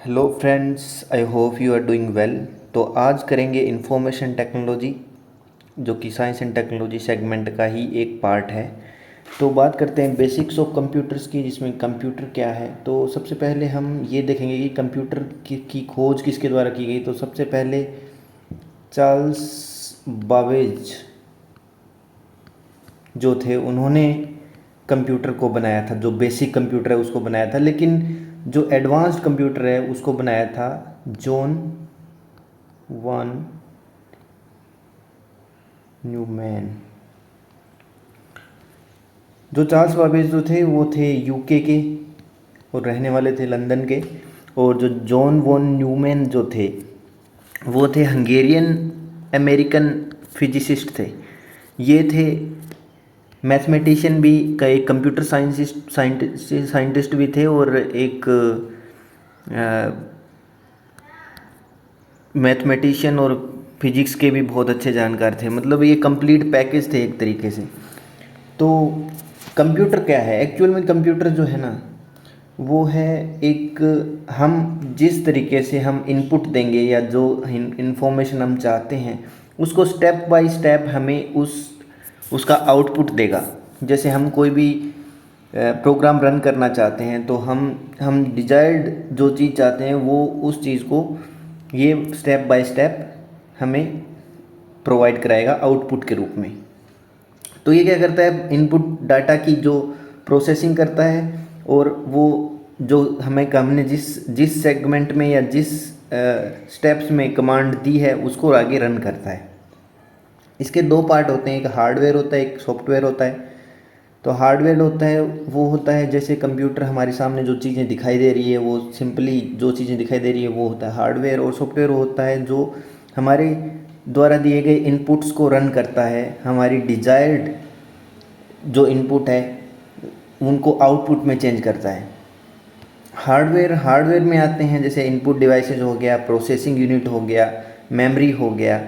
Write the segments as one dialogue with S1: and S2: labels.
S1: Hello friends, I hope you are doing well. तो आज करेंगे इंफॉर्मेशन टेक्नोलॉजी, जो कि साइंस एंड टेक्नोलॉजी सेगमेंट का ही एक पार्ट है। तो बात करते हैं बेसिक्स ऑफ कंप्यूटर्स की, जिसमें कंप्यूटर क्या है। तो सबसे पहले हम ये देखेंगे कि कंप्यूटर की खोज किसके द्वारा की गई। तो सबसे पहले चार्ल्स बाबेज जो थे, उन्होंने कंप्यूटर को बनाया था। जो बेसिक कंप्यूटर है उसको बनाया था, लेकिन जो एडवांस्ड कंप्यूटर है उसको बनाया था जॉन वन न्यूमैन। जो चार्ल्स बाबेज जो थे वो थे यूके के और रहने वाले थे लंदन के। और जो जॉन वॉन न्यूमैन जो थे वो थे हंगेरियन अमेरिकन फिजिसिस्ट थे। ये थे मैथमेटिशियन भी, का एक कंप्यूटर साइंटिस्ट भी थे, और एक मैथमेटिशियन और फिजिक्स के भी बहुत अच्छे जानकार थे। मतलब ये कंप्लीट पैकेज थे एक तरीके से। तो कंप्यूटर क्या है एक्चुअल में? कंप्यूटर जो है ना, वो है एक, हम जिस तरीके से हम इनपुट देंगे या जो इंफॉर्मेशन हम चाहते हैं उसको स्टेप बाय स्टेप हमें उसका आउटपुट देगा। जैसे हम कोई भी प्रोग्राम रन करना चाहते हैं तो हम डिजायर्ड जो चीज़ चाहते हैं वो उस चीज़ को ये स्टेप बाय स्टेप हमें प्रोवाइड कराएगा आउटपुट के रूप में। तो ये क्या करता है, इनपुट डाटा की जो प्रोसेसिंग करता है, और वो जो हमने जिस जिस सेगमेंट में या जिस स्टेप्स में कमांड दी है उसको आगे रन करता है। इसके दो पार्ट होते हैं, एक हार्डवेयर होता है, एक सॉफ्टवेयर होता है। तो हार्डवेयर होता है, वो होता है जैसे कंप्यूटर हमारे सामने जो चीज़ें दिखाई दे रही है, वो सिंपली जो चीज़ें दिखाई दे रही है वो होता है हार्डवेयर। और सॉफ्टवेयर होता है जो हमारे द्वारा दिए गए इनपुट्स को रन करता है, हमारी डिजायर्ड जो इनपुट है उनको आउटपुट में चेंज करता है। हार्डवेयर में आते हैं जैसे इनपुट डिवाइसेज हो गया, प्रोसेसिंग यूनिट हो गया, मेमोरी हो गया,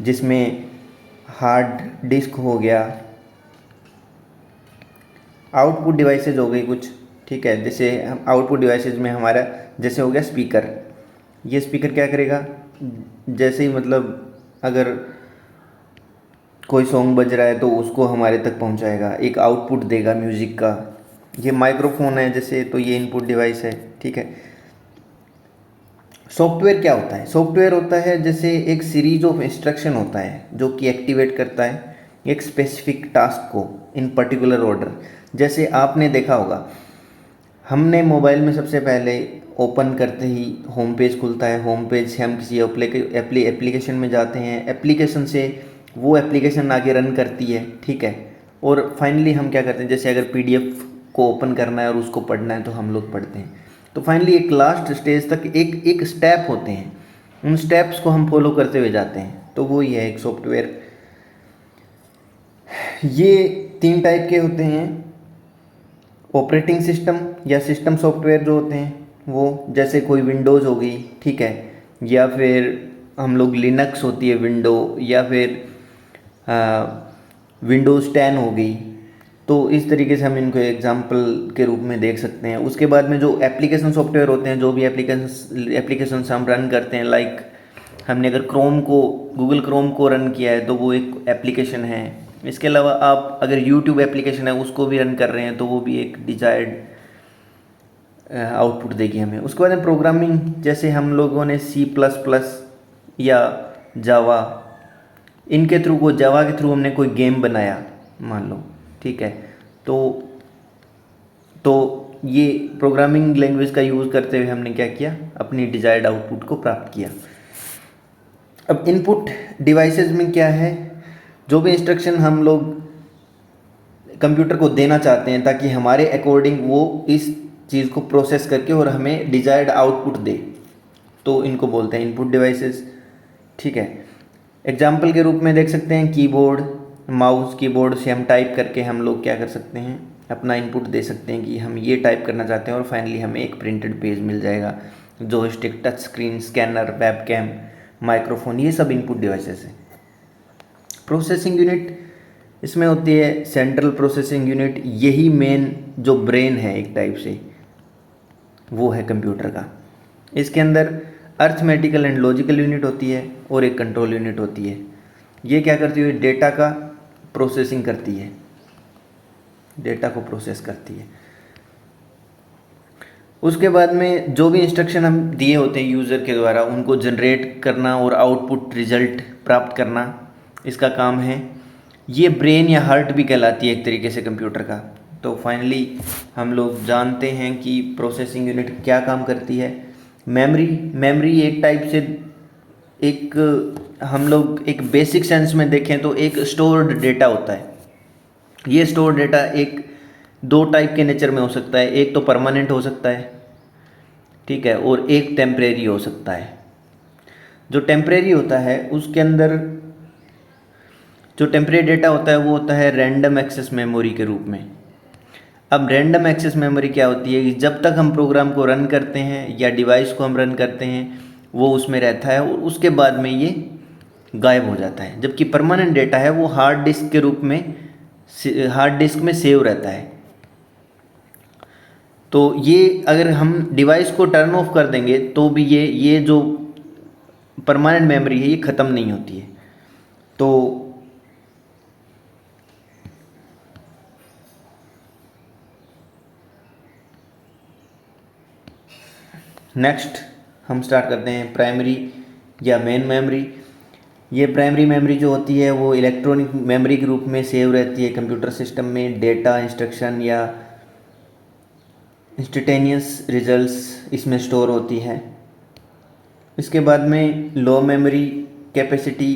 S1: जिसमें हार्ड डिस्क हो गया, आउटपुट डिवाइसेज हो गई कुछ। ठीक है, जैसे हम आउटपुट डिवाइसेज में हमारा जैसे हो गया स्पीकर। ये स्पीकर क्या करेगा, जैसे ही मतलब अगर कोई सॉन्ग बज रहा है तो उसको हमारे तक पहुंचाएगा, एक आउटपुट देगा म्यूज़िक का। ये माइक्रोफोन है जैसे, तो ये इनपुट डिवाइस है। ठीक है। सॉफ्टवेयर क्या होता है? सॉफ्टवेयर होता है जैसे एक सीरीज ऑफ इंस्ट्रक्शन होता है जो कि एक्टिवेट करता है एक स्पेसिफिक टास्क को इन पर्टिकुलर ऑर्डर। जैसे आपने देखा होगा, हमने मोबाइल में सबसे पहले ओपन करते ही होम पेज खुलता है। होम पेज से हम किसी एप्लीकेशन में जाते हैं, एप्लीकेशन से वो एप्लीकेशन आगे रन करती है। ठीक है। और फाइनली हम क्या करते हैं, जैसे अगर पीडीएफ को ओपन करना है और उसको पढ़ना है तो हम लोग पढ़ते हैं। तो फाइनली एक लास्ट स्टेज तक एक एक स्टेप होते हैं, उन स्टेप्स को हम फॉलो करते हुए जाते हैं। तो वो ही है एक सॉफ्टवेयर। ये तीन टाइप के होते हैं, ऑपरेटिंग सिस्टम या सिस्टम सॉफ्टवेयर जो होते हैं वो, जैसे कोई विंडोज़ हो गई। ठीक है। या फिर हम लोग लिनक्स होती है विंडो, या फिर विंडोज़ 10 हो गई। तो इस तरीके से हम इनको एग्जाम्पल के रूप में देख सकते हैं। उसके बाद में जो एप्लीकेशन सॉफ्टवेयर होते हैं, जो भी एप्लीकेशन हम रन करते हैं, लाइक हमने अगर गूगल क्रोम को रन किया है तो वो एक एप्लीकेशन है। इसके अलावा आप अगर यूट्यूब एप्लीकेशन है उसको भी रन कर रहे हैं तो वो भी एक डिजायर्ड आउटपुट देगी हमें। उसके बाद में प्रोग्रामिंग, जैसे हम लोगों ने C++ या जावा, इनके थ्रू, को जावा के थ्रू हमने कोई गेम बनाया मान लो। ठीक है। तो तो ये प्रोग्रामिंग लैंग्वेज का यूज़ करते हुए हमने क्या किया, अपनी डिजायर्ड आउटपुट को प्राप्त किया। अब इनपुट डिवाइसेस में क्या है, जो भी इंस्ट्रक्शन हम लोग कंप्यूटर को देना चाहते हैं ताकि हमारे अकॉर्डिंग वो इस चीज़ को प्रोसेस करके और हमें डिजायर्ड आउटपुट दे, तो इनको बोलते हैं इनपुट डिवाइसेस। ठीक है। एग्जाम्पल के रूप में देख सकते हैं कीबोर्ड, माउस। कीबोर्ड से हम टाइप करके हम लोग क्या कर सकते हैं, अपना इनपुट दे सकते हैं कि हम ये टाइप करना चाहते हैं, और फाइनली हमें एक प्रिंटेड पेज मिल जाएगा। Joystick, touch screen, scanner, webcam, microphone, ये सब इनपुट डिवाइसेस हैं। प्रोसेसिंग यूनिट इसमें होती है सेंट्रल प्रोसेसिंग यूनिट। यही मेन जो ब्रेन है एक टाइप से, वो है कंप्यूटर का। इसके अंदर अर्थमेटिकल एंड लॉजिकल यूनिट होती है और एक कंट्रोल यूनिट होती है। ये क्या करती है, डेटा का प्रोसेसिंग करती है, डेटा को प्रोसेस करती है। उसके बाद में जो भी इंस्ट्रक्शन हम दिए होते हैं यूज़र के द्वारा, उनको जनरेट करना और आउटपुट रिजल्ट प्राप्त करना, इसका काम है। ये ब्रेन या हार्ट भी कहलाती है एक तरीके से कंप्यूटर का। तो फाइनली हम लोग जानते हैं कि प्रोसेसिंग यूनिट क्या काम करती है। मेमोरी एक टाइप से एक, हम लोग एक बेसिक सेंस में देखें तो एक स्टोर्ड डेटा होता है। ये स्टोर्ड डेटा एक दो टाइप के नेचर में हो सकता है, एक तो परमानेंट हो सकता है, ठीक है, और एक टेम्परेरी हो सकता है। जो टेम्परेरी होता है उसके अंदर जो टेम्परेरी डेटा होता है वो होता है रैंडम एक्सेस मेमोरी के रूप में। अब रैंडम एक्सेस मेमोरी क्या होती है कि जब तक हम प्रोग्राम को रन करते हैं या डिवाइस को हम रन करते हैं वो उसमें रहता है और उसके बाद में ये गायब हो जाता है। जबकि परमानेंट डेटा है वो हार्ड डिस्क के रूप में, हार्ड डिस्क में सेव रहता है। तो ये अगर हम डिवाइस को टर्न ऑफ कर देंगे तो भी ये जो परमानेंट मेमोरी है ये ख़त्म नहीं होती है। तो नेक्स्ट हम स्टार्ट करते हैं प्राइमरी या मेन मेमोरी। ये प्राइमरी मेमोरी जो होती है वो इलेक्ट्रॉनिक मेमोरी के रूप में सेव रहती है कंप्यूटर सिस्टम में। डेटा, इंस्ट्रक्शन या इंस्टेंटेनियस रिजल्ट्स इसमें स्टोर होती है। इसके बाद में लो मेमोरी कैपेसिटी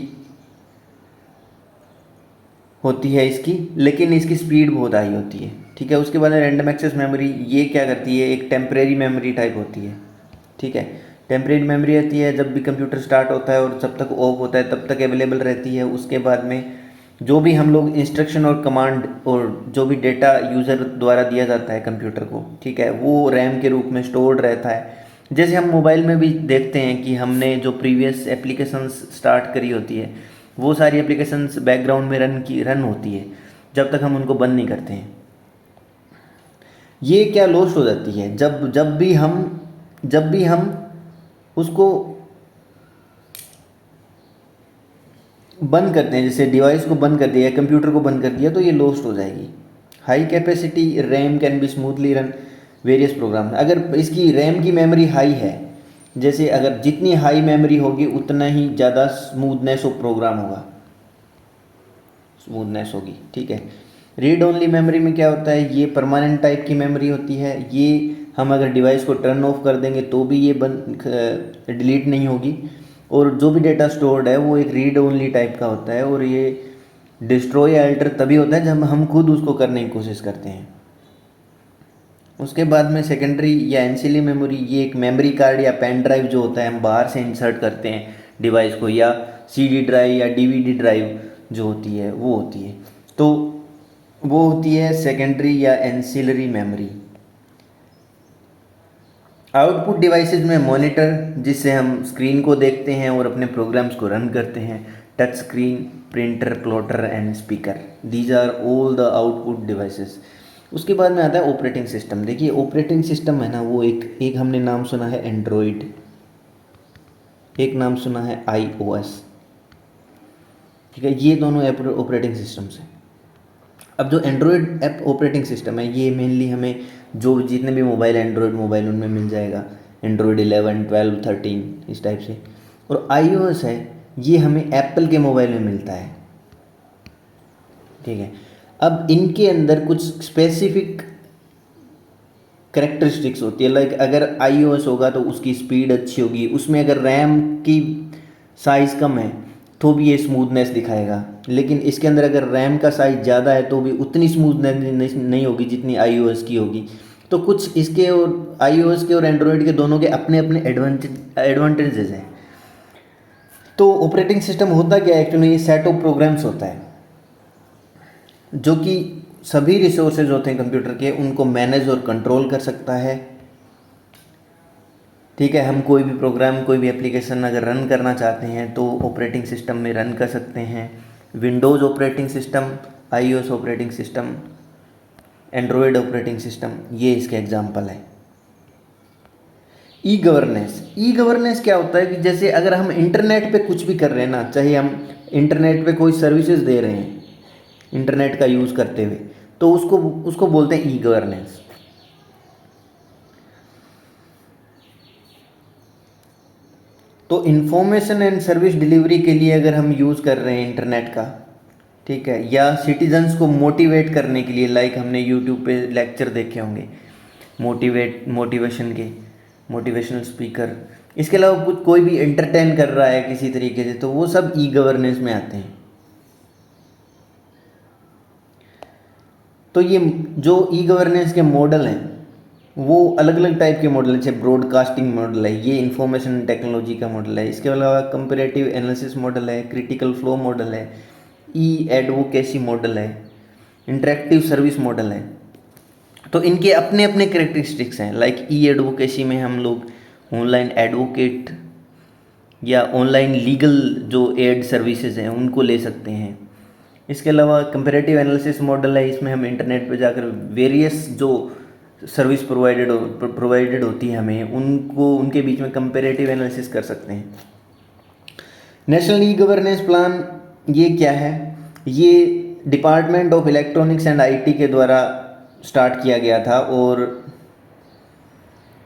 S1: होती है इसकी, लेकिन इसकी स्पीड बहुत हाई होती है, ठीक है। उसके बाद में रैंडम एक्सेस मेमोरी, ये क्या करती है, एक टेम्परेरी मेमोरी टाइप होती है, ठीक है। टेम्परेरी मेमोरी होती है जब भी कंप्यूटर स्टार्ट होता है और जब तक ऑफ होता है तब तक अवेलेबल रहती है। उसके बाद में जो भी हम लोग इंस्ट्रक्शन और कमांड और जो भी डेटा यूज़र द्वारा दिया जाता है कंप्यूटर को, ठीक है, वो रैम के रूप में स्टोर्ड रहता है। जैसे हम मोबाइल में भी देखते हैं कि हमने जो प्रीवियस एप्लीकेशंस स्टार्ट करी होती है वो सारी एप्लीकेशंस बैकग्राउंड में रन होती है जब तक हम उनको बंद नहीं करते हैं। ये क्या लॉस्ट हो जाती है जब भी हम उसको बंद करते हैं, जैसे डिवाइस को बंद कर दिया, कंप्यूटर को बंद कर दिया, तो ये लॉस्ट हो जाएगी। High capacity RAM can be smoothly run various program. अगर इसकी रैम की मेमोरी हाई है, जैसे अगर जितनी हाई मेमोरी होगी उतना ही ज़्यादा स्मूथनेस ऑफ प्रोग्राम होगा, स्मूथनेस होगी, ठीक है। रीड ओनली मेमोरी में क्या होता है, ये परमानेंट टाइप की मेमोरी होती है। ये हम अगर डिवाइस को टर्न ऑफ कर देंगे तो भी ये डिलीट नहीं होगी। और जो भी डेटा स्टोर्ड है वो एक रीड ओनली टाइप का होता है और ये डिस्ट्रॉय या अल्टर तभी होता है जब हम खुद उसको करने की कोशिश करते हैं। उसके बाद में सेकेंडरी या एनसीएलई मेमोरी, ये एक मेमोरी कार्ड या पेन ड्राइव जो होता है हम बाहर से इंसर्ट करते हैं डिवाइस को, या सीडी ड्राइव या डीवीडी ड्राइव जो होती है वो होती है। तो वो होती है सेकेंडरी या एंसिलरी मेमोरी। आउटपुट डिवाइसेस में मॉनिटर, जिससे हम स्क्रीन को देखते हैं और अपने प्रोग्राम्स को रन करते हैं, touch screen, printer, plotter and speaker, these are all the output devices. उसके बाद में आता है ऑपरेटिंग सिस्टम। देखिए ऑपरेटिंग सिस्टम है ना, वो एक हमने नाम सुना है एंड्रॉयड, एक नाम सुना है iOS, ठीक है। ये दोनों ऑपरेटिंग सिस्टम्स हैं। अब जो एंड्रॉयड ऐप ऑपरेटिंग सिस्टम है ये मेनली हमें जो जितने भी मोबाइल एंड्रॉयड मोबाइल उनमें मिल जाएगा, एंड्रॉयड 11, 12, 13 इस टाइप से। और iOS है ये हमें एप्पल के मोबाइल में मिलता है, ठीक है। अब इनके अंदर कुछ स्पेसिफिक करेक्टरिस्टिक्स होती है, लाइक अगर iOS होगा तो उसकी स्पीड अच्छी होगी, उसमें अगर रैम की साइज़ कम है तो भी ये स्मूथनेस दिखाएगा, लेकिन इसके अंदर अगर रैम का साइज़ ज़्यादा है तो भी उतनी स्मूथनेस नहीं होगी जितनी iOS की होगी। तो कुछ इसके और iOS के और एंड्रॉयड के दोनों के अपने अपने एडवांटेजेस हैं। तो ऑपरेटिंग सिस्टम होता क्या है एक्चुअली, ये सेट ऑफ प्रोग्राम्स होता है जो कि सभी रिसोर्सेज होते हैं कंप्यूटर के उनको मैनेज और कंट्रोल कर सकता है, ठीक है। हम कोई भी प्रोग्राम, कोई भी एप्लीकेशन अगर रन करना चाहते हैं तो ऑपरेटिंग सिस्टम में रन कर सकते हैं। Windows operating system, iOS operating system, Android operating system, ये इसके एग्जाम्पल है। ई गवर्नेंस क्या होता है कि जैसे अगर हम इंटरनेट पे कुछ भी कर रहे हैं ना, चाहे हम इंटरनेट पे कोई सर्विसेज दे रहे हैं इंटरनेट का यूज़ करते हुए, तो उसको उसको बोलते हैं ई गवर्नेंस। तो इंफॉर्मेशन एंड सर्विस डिलीवरी के लिए अगर हम यूज़ कर रहे हैं इंटरनेट का, ठीक है, या सिटीजन्स को मोटिवेट करने के लिए, लाइक हमने यूट्यूब पे लेक्चर देखे होंगे मोटिवेशनल स्पीकर, इसके अलावा कुछ कोई भी एंटरटेन कर रहा है किसी तरीके से, तो वो सब ई गवर्नेंस में आते हैं। तो ये जो ई गवर्नेंस के मॉडल हैं वो अलग अलग टाइप के मॉडल हैं, जैसे ब्रॉडकास्टिंग मॉडल है, ये इंफॉर्मेशन टेक्नोलॉजी का मॉडल है, इसके अलावा कंपैरेटिव एनालिसिस मॉडल है, क्रिटिकल फ्लो मॉडल है, ई एडवोकेसी मॉडल है, इंटरेक्टिव सर्विस मॉडल है। तो इनके अपने अपने करेक्टरिस्टिक्स हैं। लाइक ई एडवोकेसी में हम लोग ऑनलाइन एडवोकेट या ऑनलाइन लीगल जो एड सर्विसेज हैं उनको ले सकते हैं। इसके अलावा कंपैरेटिव एनालिसिस मॉडल है, इसमें हम इंटरनेट पे जाकर वेरियस जो सर्विस प्रोवाइडेड होती है हमें उनको उनके बीच में कंपैरेटिव एनालिसिस कर सकते हैं। नेशनल ई गवर्नेंस प्लान ये क्या है? ये department of electronics and IT के द्वारा स्टार्ट किया गया था और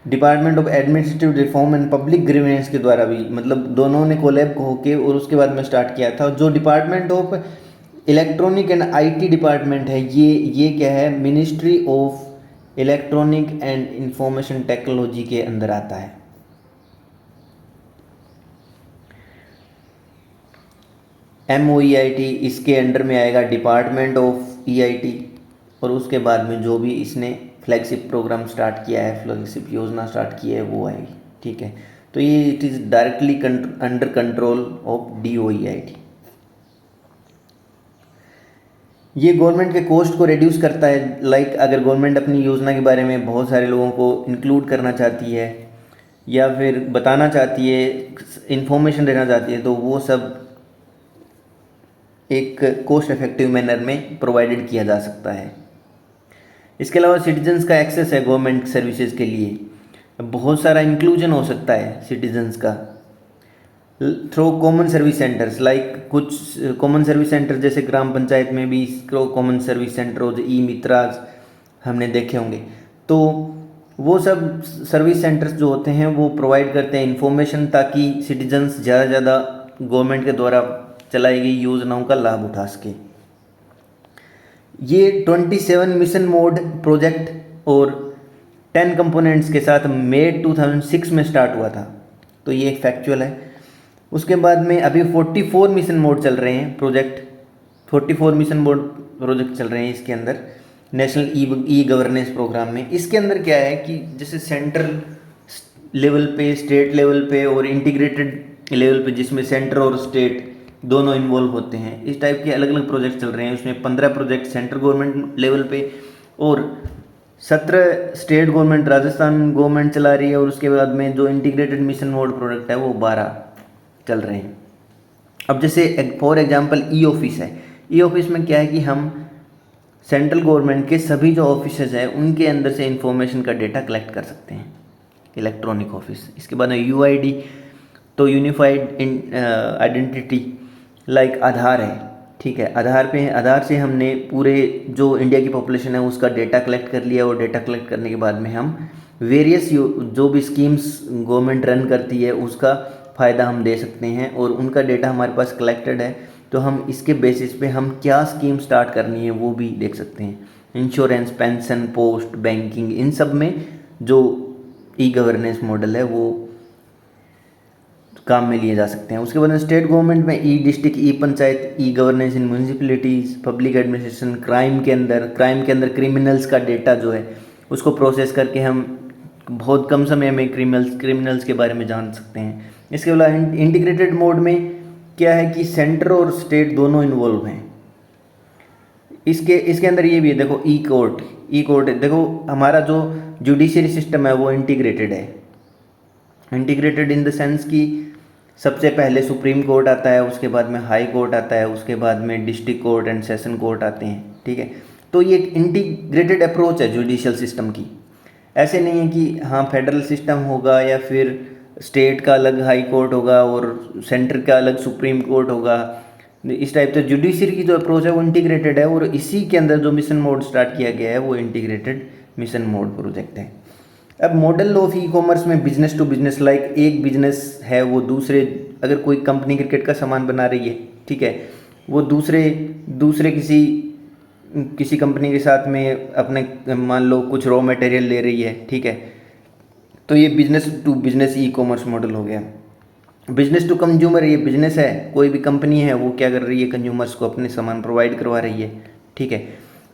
S1: department of administrative reform and public grievance के द्वारा भी, मतलब दोनों ने कोलैब होके और उसके बाद में स्टार्ट किया था। जो department of electronic and IT department है, ये क्या है, ministry of electronic and information technology के अंदर आता है। MOEIT इसके अंडर में आएगा, डिपार्टमेंट ऑफ EIT, और उसके बाद में जो भी इसने फ्लैगशिप प्रोग्राम स्टार्ट किया है, फ्लैगशिप योजना स्टार्ट की है, वो आएगी। ठीक है, तो ये it is directly under control of DOEIT। ये गवर्नमेंट के कॉस्ट को रिड्यूस करता है। लाइक अगर गवर्नमेंट अपनी योजना के बारे में बहुत सारे लोगों को इंक्लूड करना चाहती है या फिर बताना चाहती है, इंफॉर्मेशन देना चाहती है, तो वो सब एक कॉस्ट इफेक्टिव मैनर में प्रोवाइडेड किया जा सकता है। इसके अलावा सिटीजन्स का एक्सेस है गवर्नमेंट सर्विसेज के लिए, बहुत सारा इंक्लूजन हो सकता है सिटीजन्स का through common service centres. Like कुछ कॉमन सर्विस सेंटर जैसे ग्राम पंचायत में भी कॉमन सर्विस सेंटर हो, जो ई मित्राज हमने देखे होंगे, तो वो सब सर्विस सेंटर्स जो होते हैं वो प्रोवाइड करते हैं इंफॉर्मेशन, ताकि सिटीजन्स ज़्यादा से ज़्यादा गवर्नमेंट के द्वारा चलाई गई योजनाओं का लाभ उठा सके। ये 27 मिशन मोड प्रोजेक्ट और 10 कंपोनेंट्स के साथ मई 2006 में स्टार्ट हुआ था, तो ये एक फैक्चुअल है। उसके बाद में अभी 44 मिशन मोड चल रहे हैं प्रोजेक्ट, 44 मिशन मोड प्रोजेक्ट चल रहे हैं इसके अंदर नेशनल ई गवर्नेंस प्रोग्राम में। इसके अंदर क्या है कि जैसे सेंट्रल लेवल पे, स्टेट लेवल पे और इंटीग्रेटेड लेवल पे, जिसमें सेंटर और स्टेट दोनों इन्वॉल्व होते हैं, इस टाइप के अलग अलग प्रोजेक्ट चल रहे हैं। उसमें 15 प्रोजेक्ट सेंट्रल गवर्नमेंट लेवल पे और 17 स्टेट गवर्नमेंट, राजस्थान गवर्नमेंट चला रही है, और उसके बाद में जो इंटीग्रेटेड मिशन मोड प्रोजेक्ट है वो 12 चल रहे हैं। अब जैसे फॉर एग्जांपल ई ऑफिस है, ई ऑफिस में क्या है कि हम सेंट्रल गवर्नमेंट के सभी जो ऑफिसेज हैं उनके अंदर से इंफॉर्मेशन का डेटा कलेक्ट कर सकते हैं, इलेक्ट्रॉनिक ऑफिस। इसके बाद में UID, तो यूनिफाइड आइडेंटिटी, लाइक आधार है, ठीक है, आधार से हमने पूरे जो इंडिया की पॉपुलेशन है उसका डेटा कलेक्ट कर लिया, और डेटा कलेक्ट करने के बाद में हम वेरियस जो भी स्कीम्स गवर्नमेंट रन करती है उसका फ़ायदा हम दे सकते हैं, और उनका डेटा हमारे पास कलेक्टेड है, तो हम इसके बेसिस पे हम क्या स्कीम स्टार्ट करनी है वो भी देख सकते हैं। इंश्योरेंस, पेंशन, पोस्ट, बैंकिंग, इन सब में जो ई गवर्नेंस मॉडल है वो काम में लिए जा सकते हैं। उसके बाद स्टेट गवर्नमेंट में ई डिस्ट्रिक्ट, ई पंचायत, ई गवर्नेंस इन म्यूनसिपलिटीज़, पब्लिक एडमिनिस्ट्रेशन, क्राइम के अंदर क्रिमिनल्स का डेटा जो है उसको प्रोसेस करके हम बहुत कम समय में क्रिमिनल्स के बारे में जान सकते हैं। इसके अलावा इंटीग्रेटेड मोड में क्या है कि सेंटर और स्टेट दोनों इन्वॉल्व हैं। इसके अंदर ये भी है, देखो ई कोर्ट देखो, हमारा जो जुडिशरी सिस्टम है वो इंटीग्रेटेड है। इंटीग्रेटेड इन द सेंस कि सबसे पहले सुप्रीम कोर्ट आता है, उसके बाद में हाई कोर्ट आता है, उसके बाद में district court and session court आते हैं, ठीक है। तो ये एक इंटीग्रेटेड अप्रोच है जुडिशियल सिस्टम की। ऐसे नहीं है कि हाँ फेडरल सिस्टम होगा या फिर स्टेट का अलग हाई कोर्ट होगा और सेंटर का अलग सुप्रीम कोर्ट होगा। इस टाइप से जुडिशरी की जो अप्रोच है वो इंटीग्रेटेड है, और इसी के अंदर जो मिशन मोड स्टार्ट किया गया है वो इंटीग्रेटेड मिशन मोड प्रोजेक्ट है। अब मॉडल ऑफ ई कॉमर्स में बिजनेस टू बिजनेस, लाइक एक बिजनेस है वो दूसरे, अगर कोई कंपनी क्रिकेट का सामान बना रही है, ठीक है, वो दूसरे दूसरे किसी कंपनी के साथ में अपने मान लो कुछ रॉ मटेरियल ले रही है, ठीक है, तो ये business to business e commerce model हो गया। बिजनेस टू कंज्यूमर, ये बिजनेस है, कोई भी कंपनी है वो क्या कर रही है, कंज्यूमर्स को अपने सामान प्रोवाइड करवा रही है, ठीक है।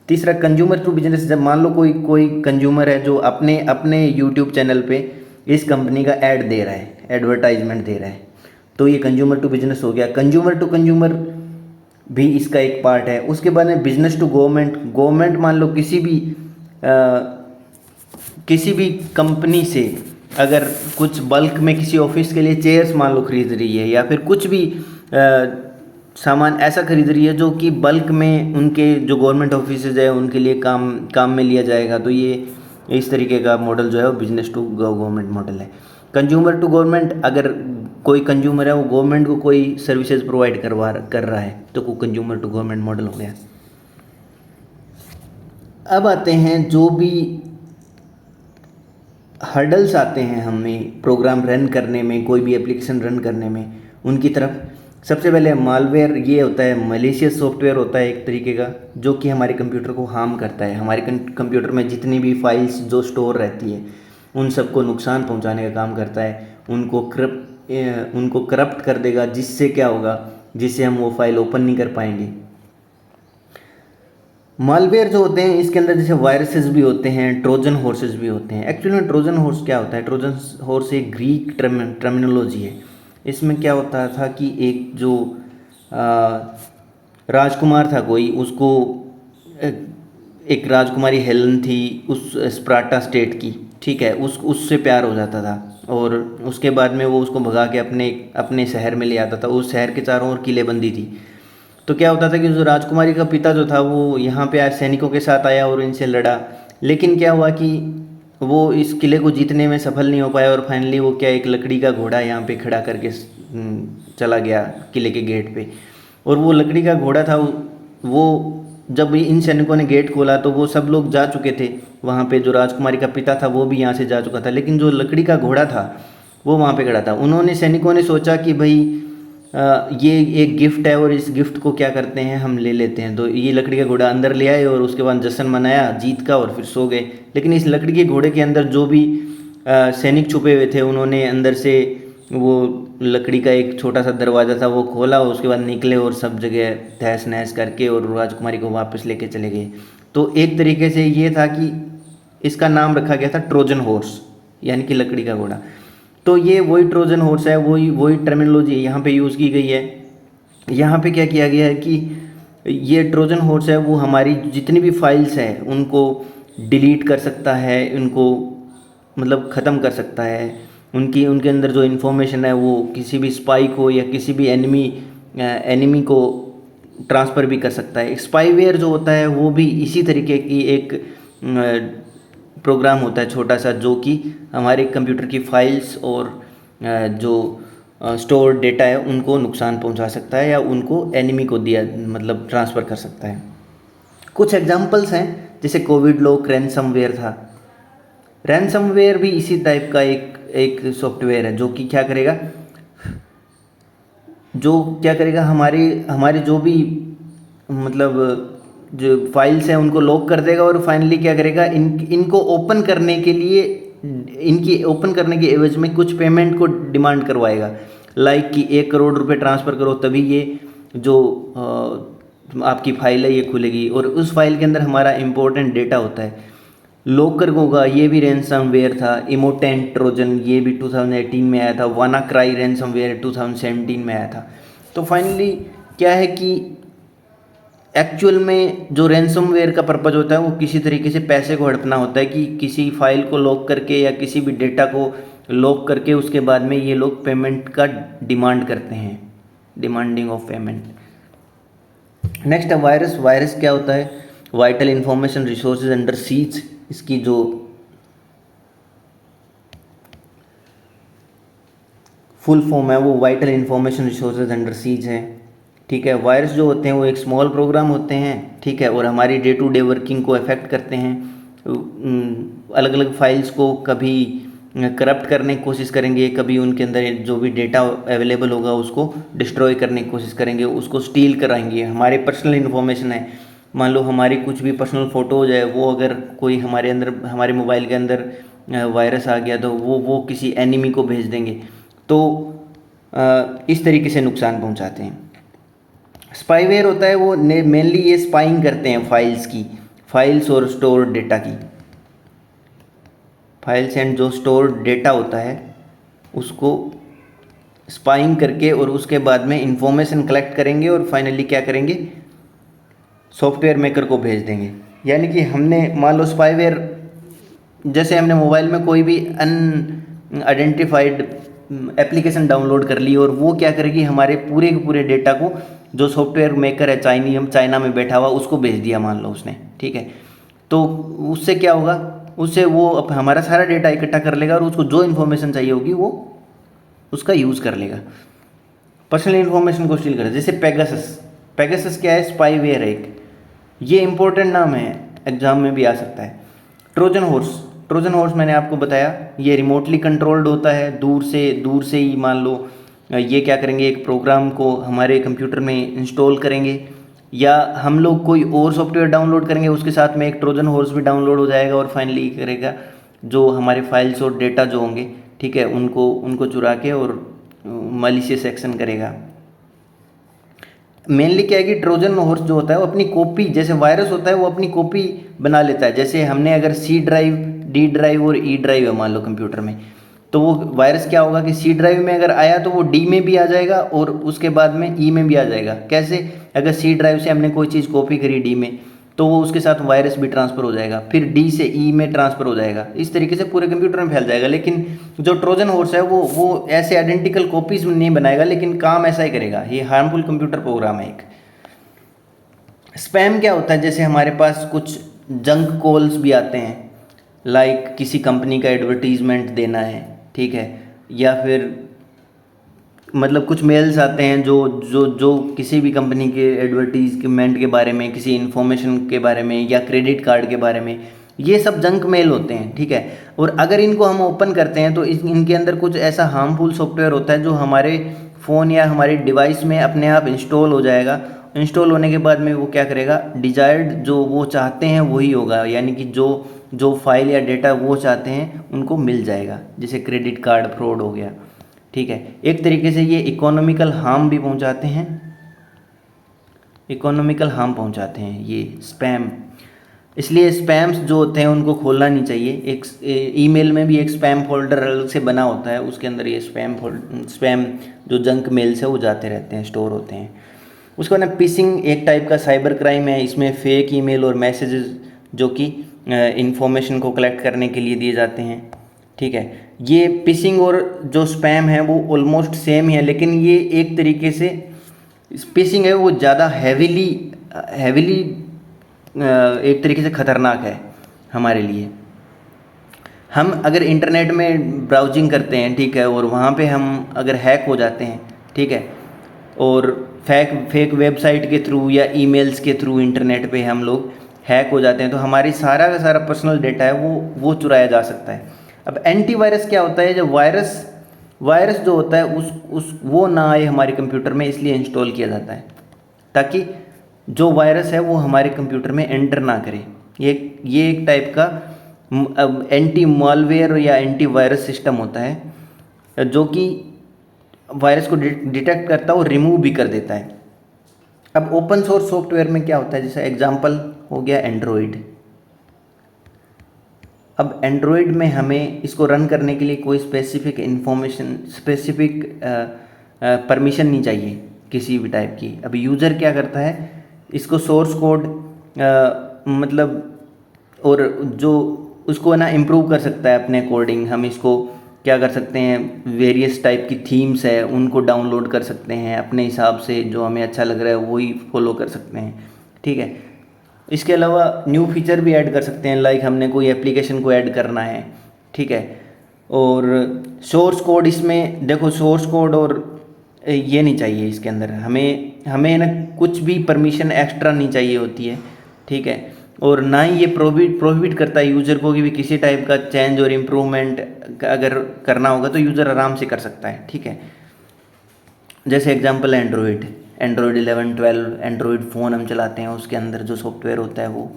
S1: तीसरा कंज्यूमर टू बिजनेस, जब मान लो कोई कोई कंज्यूमर है जो अपने अपने यूट्यूब चैनल पे इस कंपनी का ऐड दे रहा है, एडवर्टाइजमेंट दे रहा है, तो ये कंज्यूमर टू बिजनेस हो गया। कंज्यूमर टू कंज्यूमर भी इसका एक पार्ट है। उसके बाद में बिजनेस टू गवर्नमेंट, गवर्नमेंट मान लो किसी भी कंपनी से अगर कुछ बल्क में किसी ऑफिस के लिए चेयर्स मान लो खरीद रही है, या फिर कुछ भी सामान ऐसा खरीद रही है जो कि बल्क में उनके जो गवर्नमेंट ऑफिसेज है उनके लिए काम में लिया जाएगा, तो ये इस तरीके का मॉडल जो है वो बिजनेस टू गवर्नमेंट मॉडल है। कंज्यूमर टू गवर्नमेंट, अगर कोई कंज्यूमर है वो गवर्नमेंट को कोई सर्विसेज प्रोवाइड कर रहा है, तो वो कंज्यूमर टू गवर्नमेंट मॉडल हो गया। अब आते हैं जो भी हर्डल्स आते हैं हमें प्रोग्राम रन करने में, कोई भी एप्लीकेशन रन करने में, उनकी तरफ। सबसे पहले मालवेयर, ये होता है मलेशियस सॉफ्टवेयर होता है एक तरीके का, जो कि हमारे कंप्यूटर को हार्म करता है। हमारे कंप्यूटर में जितनी भी फाइल्स जो स्टोर रहती है उन सबको नुकसान पहुंचाने का काम करता है, उनको करप्ट कर देगा, जिससे क्या होगा, जिससे हम वो फाइल ओपन नहीं कर पाएंगे। मालवेयर जो होते हैं इसके अंदर जैसे वायरसेस भी होते हैं, ट्रोजन हॉर्सेस भी होते हैं। एक्चुअली में ट्रोजन हॉर्स क्या होता है, ट्रोजन हॉर्स एक ग्रीक टर्मिनोलॉजी है। इसमें क्या होता था कि एक जो राजकुमार था कोई, उसको एक राजकुमारी हेलन थी उस स्पार्टा स्टेट की, ठीक है, उससे प्यार हो जाता था, और उसके बाद में वो उसको भगा के अपने अपने शहर में ले आता था। उस शहर के चारों ओर किलेबंदी थी। तो क्या होता था कि जो राजकुमारी का पिता जो था वो यहाँ पे आया, सैनिकों के साथ आया और इनसे लड़ा, लेकिन क्या हुआ कि वो इस किले को जीतने में सफल नहीं हो पाया, और फाइनली वो क्या एक लकड़ी का घोड़ा यहाँ पे खड़ा करके चला गया किले के गेट पे। और वो लकड़ी का घोड़ा था, वो जब इन सैनिकों ने गेट खोला तो वो सब लोग जा चुके थे वहाँ पे। जो राजकुमारी का पिता था वो भी यहाँ से जा चुका था, लेकिन जो लकड़ी का घोड़ा था वो वहाँ पे खड़ा था। उन्होंने सैनिकों ने सोचा कि भाई ये एक गिफ्ट है और इस गिफ्ट को क्या करते हैं, हम ले लेते हैं। तो ये लकड़ी का घोड़ा अंदर ले आए और उसके बाद जश्न मनाया जीत का, और फिर सो गए। लेकिन इस लकड़ी के घोड़े के अंदर जो भी सैनिक छुपे हुए थे, उन्होंने अंदर से वो लकड़ी का एक छोटा सा दरवाज़ा था वो खोला, उसके बाद निकले और सब जगह तहस नहस करके और राजकुमारी को वापस लेके चले गए। तो एक तरीके से ये था कि इसका नाम रखा गया था ट्रोजन हॉर्स, यानी कि लकड़ी का घोड़ा। तो ये वही ट्रोजन हॉर्स है, वही टर्मिनोलॉजी यहाँ पे यूज़ की गई है। यहाँ पे क्या किया गया है कि ये ट्रोजन हॉर्स है वो हमारी जितनी भी फाइल्स हैं उनको डिलीट कर सकता है, उनको मतलब ख़त्म कर सकता है। उनके अंदर जो इन्फॉर्मेशन है वो किसी भी स्पाई को या किसी भी एनिमी को ट्रांसफ़र भी कर सकता है। स्पाईवेयर जो होता है वो भी इसी तरीके की एक प्रोग्राम होता है छोटा सा, जो कि हमारे कंप्यूटर की फाइल्स और जो स्टोर डेटा है उनको नुकसान पहुंचा सकता है, या उनको एनिमी को दिया मतलब ट्रांसफ़र कर सकता है। कुछ एग्जांपल्स हैं, जैसे कोविड लॉक रैनसमवेयर था। रैनसमवेयर भी इसी टाइप का एक सॉफ्टवेयर है जो कि क्या करेगा हमारे जो भी मतलब जो फाइल्स हैं उनको लॉक कर देगा, और फाइनली क्या करेगा, इनको ओपन करने के लिए इनकी ओपन करने के एवज में कुछ पेमेंट को डिमांड करवाएगा, लाइक कि 1 करोड़ रुपए ट्रांसफ़र करो तभी ये जो आपकी फाइल है ये खुलेगी। और उस फाइल के अंदर हमारा इंपॉर्टेंट डेटा होता है। लोकर होगा, ये भी रैनसमवेयर था। इमोटेंट ट्रोजन, ये भी 2018 में आया था। वानाक्राई रैनसमवेयर 2017 में आया था। तो फाइनली क्या है कि एक्चुअल में जो रैनसमवेयर का पर्पज़ होता है वो किसी तरीके से पैसे को हड़पना होता है, कि किसी फाइल को लॉक करके या किसी भी डेटा को लॉक करके उसके बाद में ये लोग पेमेंट का डिमांड करते हैं, डिमांडिंग ऑफ पेमेंट। नेक्स्ट है वायरस। वायरस क्या होता है, vital information resources under seize. इसकी जो फुल फॉर्म है वो vital information resources under seize है। ठीक है, वायरस जो होते हैं वो एक स्मॉल प्रोग्राम होते हैं। ठीक है, और हमारी डे टू डे वर्किंग को अफेक्ट करते हैं। अलग अलग फाइल्स को कभी करप्ट करने की कोशिश करेंगे, कभी उनके अंदर जो भी डेटा अवेलेबल होगा उसको डिस्ट्रॉय करने की कोशिश करेंगे, उसको स्टील कराएंगे। हमारे पर्सनल इन्फॉर्मेशन है, मान लो हमारी कुछ भी पर्सनल फ़ोटोज़ है, वो अगर कोई हमारे अंदर हमारे मोबाइल के अंदर वायरस आ गया तो वो किसी एनिमी को भेज देंगे। तो इस तरीके से नुकसान पहुंचाते हैं। स्पाईवेयर होता है वो मेनली ये स्पाइंग करते हैं फाइल्स और स्टोर डेटा की। फाइल्स एंड जो स्टोर डेटा होता है उसको स्पाइंग करके और उसके बाद में इंफॉर्मेशन कलेक्ट करेंगे और फाइनली क्या करेंगे, सॉफ्टवेयर मेकर को भेज देंगे। यानी कि हमने मान लो स्पाईवेयर, जैसे हमने मोबाइल में कोई भी अनआइडेंटिफाइड एप्लीकेशन डाउनलोड कर ली और वो क्या करेगी, हमारे पूरे के पूरे डेटा को जो सॉफ्टवेयर मेकर है चाइना में बैठा हुआ उसको भेज दिया मान लो उसने। ठीक है, तो उससे क्या होगा, उससे वो अब हमारा सारा डेटा इकट्ठा कर लेगा और उसको जो इन्फॉर्मेशन चाहिए होगी वो उसका यूज़ कर लेगा, पर्सनल इन्फॉर्मेशन को स्टील कर। जैसे पेगासस क्या है, स्पाईवेयर है एक, ये इंपॉर्टेंट नाम है, एग्जाम में भी आ सकता है। ट्रोजन हॉर्स मैंने आपको बताया, ये रिमोटली कंट्रोल्ड होता है, दूर से ही मान लो ये क्या करेंगे, एक प्रोग्राम को हमारे कंप्यूटर में इंस्टॉल करेंगे या हम लोग कोई और सॉफ्टवेयर डाउनलोड करेंगे, उसके साथ में एक ट्रोजन हॉर्स भी डाउनलोड हो जाएगा और फाइनली करेगा जो हमारे फाइल्स और डेटा जो होंगे, ठीक है, उनको चुरा के और मलिशियस एक्शन करेगा। मेनली क्या है कि ट्रोजन हॉर्स जो होता है वो अपनी कॉपी, जैसे वायरस होता है वो अपनी कॉपी बना लेता है। जैसे हमने अगर सी ड्राइव, डी ड्राइव और ई ड्राइव है मान लो कंप्यूटर में, तो वो वायरस क्या होगा कि सी ड्राइव में अगर आया तो वो डी में भी आ जाएगा और उसके बाद में ई में भी आ जाएगा। कैसे, अगर सी ड्राइव से हमने कोई चीज़ कॉपी करी डी में तो वो उसके साथ वायरस भी ट्रांसफ़र हो जाएगा, फिर डी से ई में ट्रांसफ़र हो जाएगा, इस तरीके से पूरे कंप्यूटर में फैल जाएगा। लेकिन जो ट्रोजन हॉर्स है वो ऐसे आइडेंटिकल कॉपीज नहीं बनाएगा, लेकिन काम ऐसा ही करेगा। ये हार्मफुल कंप्यूटर प्रोग्राम है एक। स्पैम क्या होता है, जैसे हमारे पास कुछ जंक कॉल्स भी आते हैं, लाइक किसी कंपनी का एडवर्टीजमेंट देना है, ठीक है, या फिर मतलब कुछ मेल्स आते हैं जो जो जो किसी भी कंपनी के एडवर्टीजमेंट के बारे में, किसी इन्फॉर्मेशन के बारे में या क्रेडिट कार्ड के बारे में, ये सब जंक मेल होते हैं। ठीक है, और अगर इनको हम ओपन करते हैं तो इनके अंदर कुछ ऐसा हार्मफुल सॉफ्टवेयर होता है जो हमारे फ़ोन या हमारे डिवाइस में अपने आप इंस्टॉल हो जाएगा। इंस्टॉल होने के बाद में वो क्या करेगा, डिजायर्ड जो वो चाहते हैं वही होगा, यानी कि जो फाइल या डेटा वो चाहते हैं उनको मिल जाएगा, जैसे क्रेडिट कार्ड फ्रॉड हो गया। ठीक है, एक तरीके से ये इकोनॉमिकल हार्म भी पहुंचाते हैं, ये स्पैम। इसलिए स्पैम्स जो होते हैं उनको खोलना नहीं चाहिए। एक ईमेल में भी एक स्पैम फोल्डर अलग से बना होता है, उसके अंदर ये स्पैम जो जंक मेल्स है वो जाते रहते हैं, स्टोर होते हैं। उसके बाद पिशिंग एक टाइप का साइबर क्राइम है। इसमें फेक ईमेल और मैसेजेस जो कि इंफॉर्मेशन को कलेक्ट करने के लिए दिए जाते हैं। ठीक है, ये पिशिंग और जो स्पैम है वो ऑलमोस्ट सेम ही है, लेकिन ये एक तरीके से पिशिंग है वो ज़्यादा हैविली एक तरीके से ख़तरनाक है हमारे लिए। हम अगर इंटरनेट में ब्राउजिंग करते हैं, ठीक है, और वहाँ पे हम अगर हैक हो जाते हैं, ठीक है, और फेक वेबसाइट के थ्रू या ईमेल्स के थ्रू इंटरनेट पे हम लोग हैक हो जाते हैं, तो हमारी सारा का सारा पर्सनल डेटा है वो चुराया जा सकता है। अब एंटीवायरस क्या होता है, जब वायरस जो होता है वो ना आए हमारे कंप्यूटर में, इसलिए इंस्टॉल किया जाता है ताकि जो वायरस है वो हमारे कंप्यूटर में एंटर ना करे। ये एक टाइप का एंटी मॉलवेयर या एंटी वायरस सिस्टम होता है जो कि वायरस को डिटेक्ट करता है और रिमूव भी कर देता है। अब ओपन सोर्स सॉफ्टवेयर में क्या होता है, जैसे एग्जांपल हो गया एंड्रॉयड। अब एंड्रॉयड में हमें इसको रन करने के लिए कोई स्पेसिफिक परमिशन नहीं चाहिए किसी भी टाइप की। अब यूज़र क्या करता है, इसको सोर्स कोड मतलब और जो उसको ना इम्प्रूव कर सकता है अपने अकॉर्डिंग। हम इसको क्या कर सकते हैं, वेरियस टाइप की थीम्स है उनको डाउनलोड कर सकते हैं अपने हिसाब से, जो हमें अच्छा लग रहा है वही फॉलो कर सकते हैं। ठीक है, इसके अलावा न्यू फीचर भी ऐड कर सकते हैं, लाइक हमने कोई एप्लीकेशन को ऐड करना है, ठीक है, और सोर्स कोड इसमें देखो, सोर्स कोड और ये नहीं चाहिए इसके अंदर, हमें हमें ना कुछ भी परमिशन एक्स्ट्रा नहीं चाहिए होती है, ठीक है। और ना ही ये प्रोहिबिट करता है यूज़र को कि भी किसी टाइप का चेंज और इम्प्रूवमेंट अगर करना होगा तो यूज़र आराम से कर सकता है, ठीक है। जैसे एग्जांपल एंड्रॉयड 11 12 एंड्रॉयड फ़ोन हम चलाते हैं, उसके अंदर जो सॉफ्टवेयर होता है वो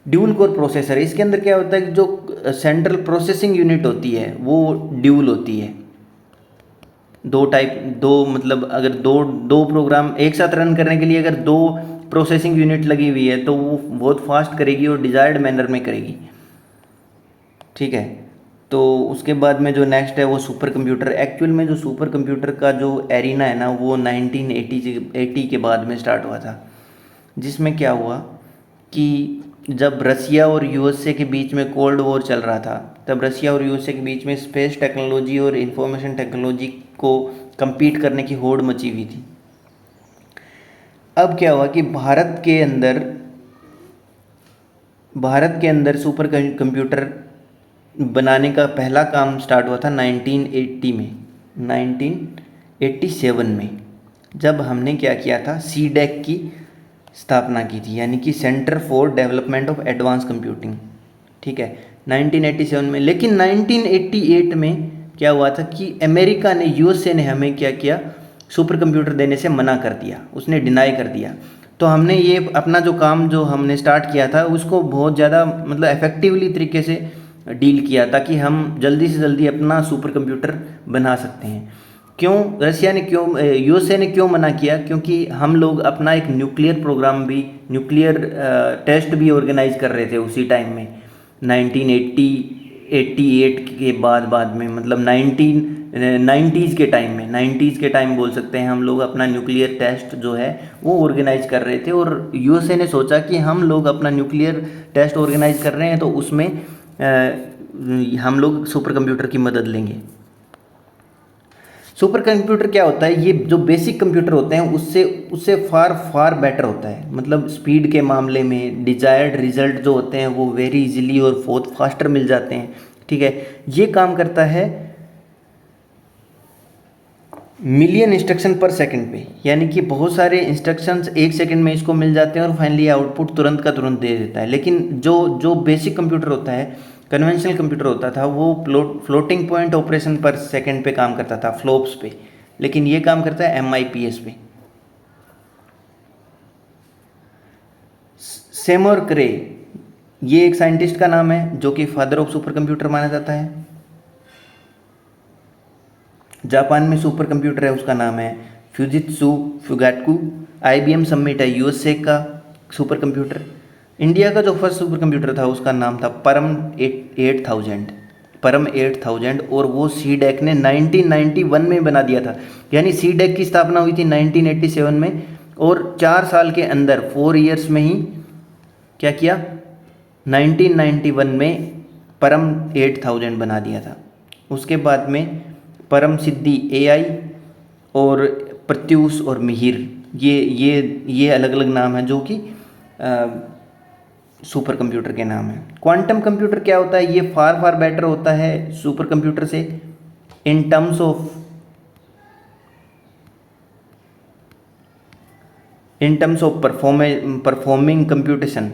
S1: ड्यूल कोर प्रोसेसर। इसके अंदर क्या होता है कि जो सेंट्रल प्रोसेसिंग यूनिट होती है वो ड्यूल होती है। दो मतलब अगर दो प्रोग्राम एक साथ रन करने के लिए अगर दो प्रोसेसिंग यूनिट लगी हुई है तो वो बहुत फास्ट करेगी और डिज़ायर्ड मैनर में करेगी, ठीक है। तो उसके बाद में जो नेक्स्ट है वो सुपर कंप्यूटर। एक्चुअल में जो सुपर कंप्यूटर का जो एरिना है ना वो 1980 के बाद में स्टार्ट हुआ था, जिसमें क्या हुआ कि जब रसिया और यूएसए के बीच में कोल्ड वॉर चल रहा था, तब रसिया और यूएसए के बीच में स्पेस टेक्नोलॉजी और इंफॉर्मेशन टेक्नोलॉजी को compete करने की होड़ मची हुई थी। अब क्या हुआ कि भारत के अंदर सुपर कंप्यूटर बनाने का पहला काम स्टार्ट हुआ था 1987 में, जब हमने क्या किया था, सीडेक की स्थापना की थी, यानी कि centre for development of advance computing, ठीक है, 1987 में। लेकिन 1988 में क्या हुआ था कि अमेरिका ने, यूएसए ने हमें क्या किया, सुपर कंप्यूटर देने से मना कर दिया, उसने डिनाई कर दिया। तो हमने ये अपना जो काम जो हमने स्टार्ट किया था उसको बहुत ज़्यादा मतलब इफ़ेक्टिवली तरीके से डील किया ताकि हम जल्दी से जल्दी अपना सुपर कंप्यूटर बना सकते हैं। क्यों रसिया ने, क्यों यूएसए ने क्यों मना किया? क्योंकि हम लोग अपना एक न्यूक्लियर प्रोग्राम भी, न्यूक्लियर टेस्ट भी ऑर्गेनाइज कर रहे थे उसी टाइम में, 1988 के बाद में मतलब 1990s के टाइम बोल सकते हैं, हम लोग अपना न्यूक्लियर टेस्ट जो है वो ऑर्गेनाइज कर रहे थे। और यूएसए ने सोचा कि हम लोग अपना न्यूक्लियर टेस्ट ऑर्गेनाइज कर रहे हैं तो उसमें हम लोग सुपर कंप्यूटर की मदद लेंगे। सुपर कंप्यूटर क्या होता है, ये जो बेसिक कंप्यूटर होते हैं उससे फार बेटर होता है, मतलब स्पीड के मामले में डिजायर्ड रिजल्ट जो होते हैं वो वेरी इजीली और बहुत फास्टर मिल जाते हैं, ठीक है। ये काम करता है मिलियन इंस्ट्रक्शन पर सेकंड पे, यानी कि बहुत सारे इंस्ट्रक्शंस एक सेकंड में इसको मिल जाते हैं और फाइनली आउटपुट तुरंत का तुरंत दे देता है। लेकिन जो बेसिक कंप्यूटर होता है, कन्वेंशनल कंप्यूटर होता था, वो फ्लोटिंग पॉइंट ऑपरेशन पर सेकंड पे काम करता था, फ्लोप्स पे, लेकिन ये काम करता है MIPS पे। सेमोर क्रे, ये एक साइंटिस्ट का नाम है जो कि फादर ऑफ सुपर कंप्यूटर माना जाता है। जापान में सुपर कंप्यूटर है, उसका नाम है फ्यूजित्सु फुगाटकू। IBM समिट है USA का सुपर कंप्यूटर। इंडिया का जो फर्स्ट सुपर कंप्यूटर था उसका नाम था परम 8000, और वो सीडेक ने 1991 में बना दिया था। यानी सीडेक की स्थापना हुई थी 1987 में, और 4 साल के अंदर 4 ईयर्स में ही क्या किया, 1991 में परम 8000 बना दिया था। उसके बाद में परम सिद्धि AI और प्रत्यूष और मिहिर, ये अलग अलग नाम हैं जो कि सुपर कंप्यूटर के नाम हैं। क्वांटम कंप्यूटर क्या होता है, ये फार बेटर होता है सुपर कंप्यूटर से in terms of performing computation,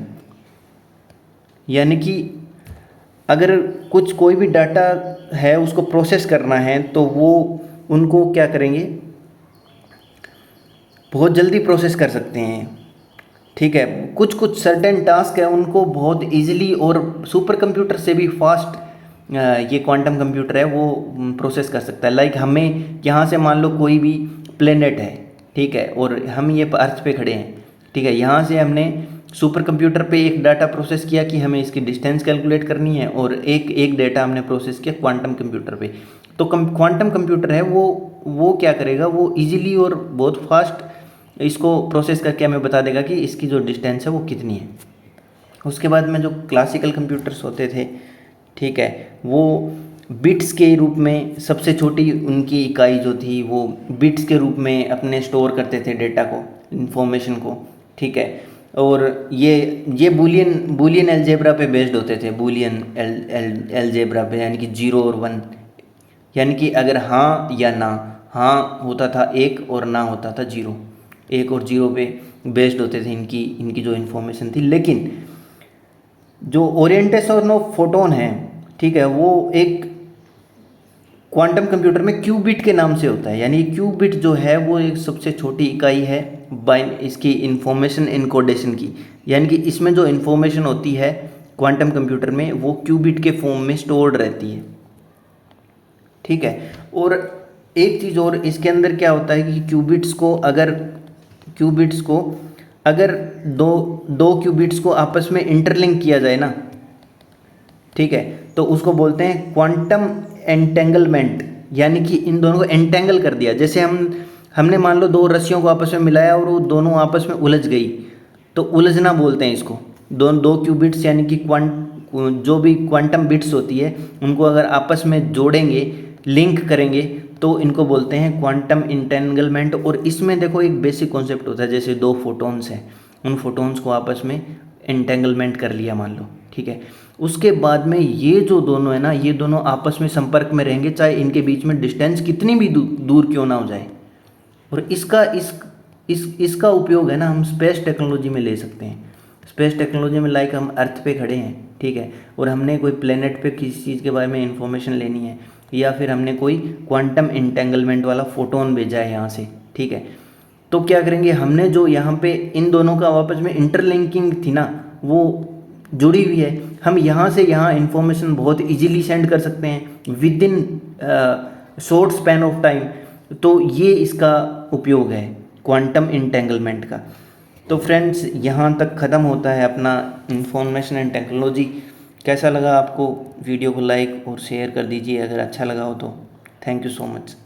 S1: यानी कि अगर कोई भी डाटा है उसको प्रोसेस करना है तो वो उनको क्या करेंगे, बहुत जल्दी प्रोसेस कर सकते हैं, ठीक है। कुछ सर्टेन टास्क है उनको बहुत इजीली और सुपर कंप्यूटर से भी फास्ट ये क्वांटम कंप्यूटर है वो प्रोसेस कर सकता है। लाइक हमें यहाँ से मान लो कोई भी प्लेनेट है, ठीक है, और हम ये अर्थ पे खड़े हैं, ठीक है, यहाँ से हमने सुपर कंप्यूटर पे एक डाटा प्रोसेस किया कि हमें इसकी डिस्टेंस कैलकुलेट करनी है, और एक डाटा हमने प्रोसेस किया क्वांटम कंप्यूटर पे। तो क्वांटम कंप्यूटर है वो क्या करेगा, वो इजीली और बहुत फास्ट इसको प्रोसेस करके हमें बता देगा कि इसकी जो डिस्टेंस है वो कितनी है। उसके बाद में जो क्लासिकल कंप्यूटर्स होते थे, ठीक है, वो बिट्स के रूप में, सबसे छोटी उनकी इकाई जो थी वो बिट्स के रूप में अपने स्टोर करते थे डेटा को, इन्फॉर्मेशन को, ठीक है। और ये बूलियन अलजेब्रा पे बेस्ड होते थे, बूलियन अलजेब्रा पे, यानी कि 0 और 1 यानी कि अगर हाँ या ना, हाँ होता था 1 और ना होता था 0, 1 और 0 पे बेस्ड होते थे इनकी जो इन्फॉर्मेशन थी। लेकिन जो ओरिएंटेशन ऑफ फोटोन है, ठीक है, वो एक क्वांटम कंप्यूटर में क्यूबिट के नाम से होता है। यानी क्यूबिट जो है वो एक सबसे छोटी इकाई है इसकी इंफॉर्मेशन इनकोडेशन की। यानी कि इसमें जो इन्फॉर्मेशन होती है क्वांटम कंप्यूटर में वो क्यूबिट के फॉर्म में स्टोर्ड रहती है, ठीक है। और एक चीज़ और इसके अंदर क्या होता है कि क्यूबिट्स को अगर दो दो क्यूबिट्स को आपस में इंटरलिंक किया जाए ना, ठीक है, तो उसको बोलते हैं क्वांटम एंटेंगलमेंट। यानी कि इन दोनों को एंटेंगल कर दिया। जैसे हमने मान लो 2 रस्सियों को आपस में मिलाया और वो दोनों आपस में उलझ गई, तो उलझना बोलते हैं इसको। दो क्यूबिट्स यानी कि जो भी क्वांटम बिट्स होती है उनको अगर आपस में जोड़ेंगे, लिंक करेंगे, तो इनको बोलते हैं क्वांटम इंटेंगलमेंट। और इसमें देखो एक बेसिक कॉन्सेप्ट होता है, जैसे 2 फोटॉन्स हैं, उन फोटॉन्स को आपस में एंटेंगलमेंट कर लिया मान लो, ठीक है। उसके बाद में ये जो दोनों है ना, ये दोनों आपस में संपर्क में रहेंगे, चाहे इनके बीच में डिस्टेंस कितनी भी दूर क्यों ना हो जाए। और इसका उपयोग है ना हम स्पेस टेक्नोलॉजी में ले सकते हैं। स्पेस टेक्नोलॉजी में लाइक हम अर्थ पे खड़े हैं, ठीक है, और हमने कोई प्लेनेट पे किसी चीज़ के बारे में इंफॉर्मेशन लेनी है, या फिर हमने कोई क्वांटम इंटेंगलमेंट वाला फोटोन भेजा है यहाँ से, ठीक है, तो क्या करेंगे, हमने जो यहाँ पे इन दोनों का आपस में इंटरलिंकिंग थी ना, वो जुड़ी हुई है, हम यहाँ से यहाँ इंफॉर्मेशन बहुत इजीली सेंड कर सकते हैं with in short span of time. तो ये इसका उपयोग है क्वांटम इंटेंगलमेंट का। तो फ्रेंड्स यहाँ तक ख़त्म होता है अपना इंफॉर्मेशन एंड टेक्नोलॉजी। कैसा लगा आपको? वीडियो को लाइक और शेयर कर दीजिए अगर अच्छा लगा हो तो। Thank you so much.